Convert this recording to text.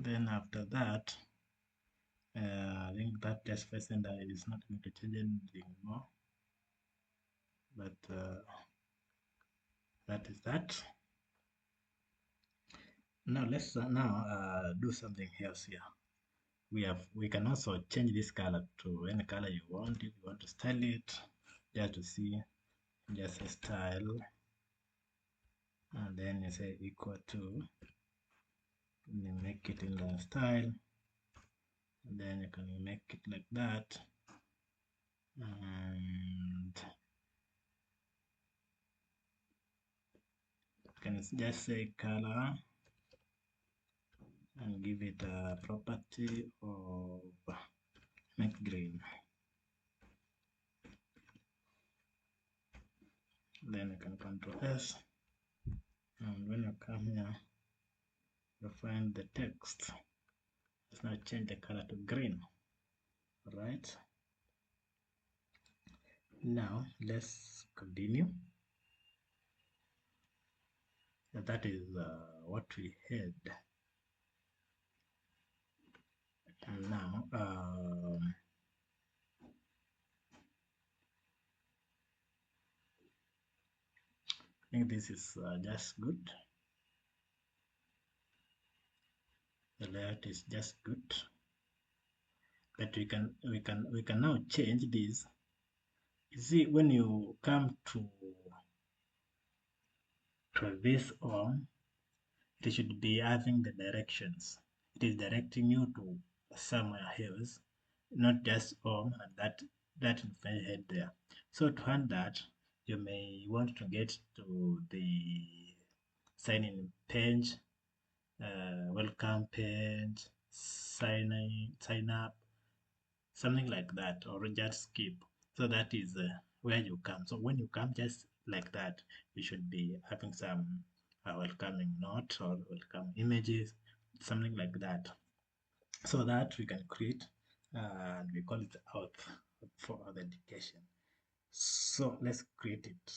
Then after that, I think that test face sender is not going to change anything more, but that is that. Now let's do something else here. We can also change this color to any color you want. If you want to style it, just to see, just a style, and then you say equal to, and then make it in the style, and then you can make it like that, and you can just say color and give it a property of make green. Then you can Control S, and when you come here, you find the text. Let's now change the color to green. All right. Now let's continue. That is what we had. And now I think this is just good. The layout is just good, but we can now change this. You see, when you come to this on, it should be having the directions. It is directing you to somewhere else, not just home and that information head there. So to hand that, you may want to get to the sign-in page, welcome page, sign up, something like that, or just skip. So that is where you come. So when you come just like that, you should be having some welcoming note or welcome images, something like that, so that we can create and we call it out for authentication. So let's create it.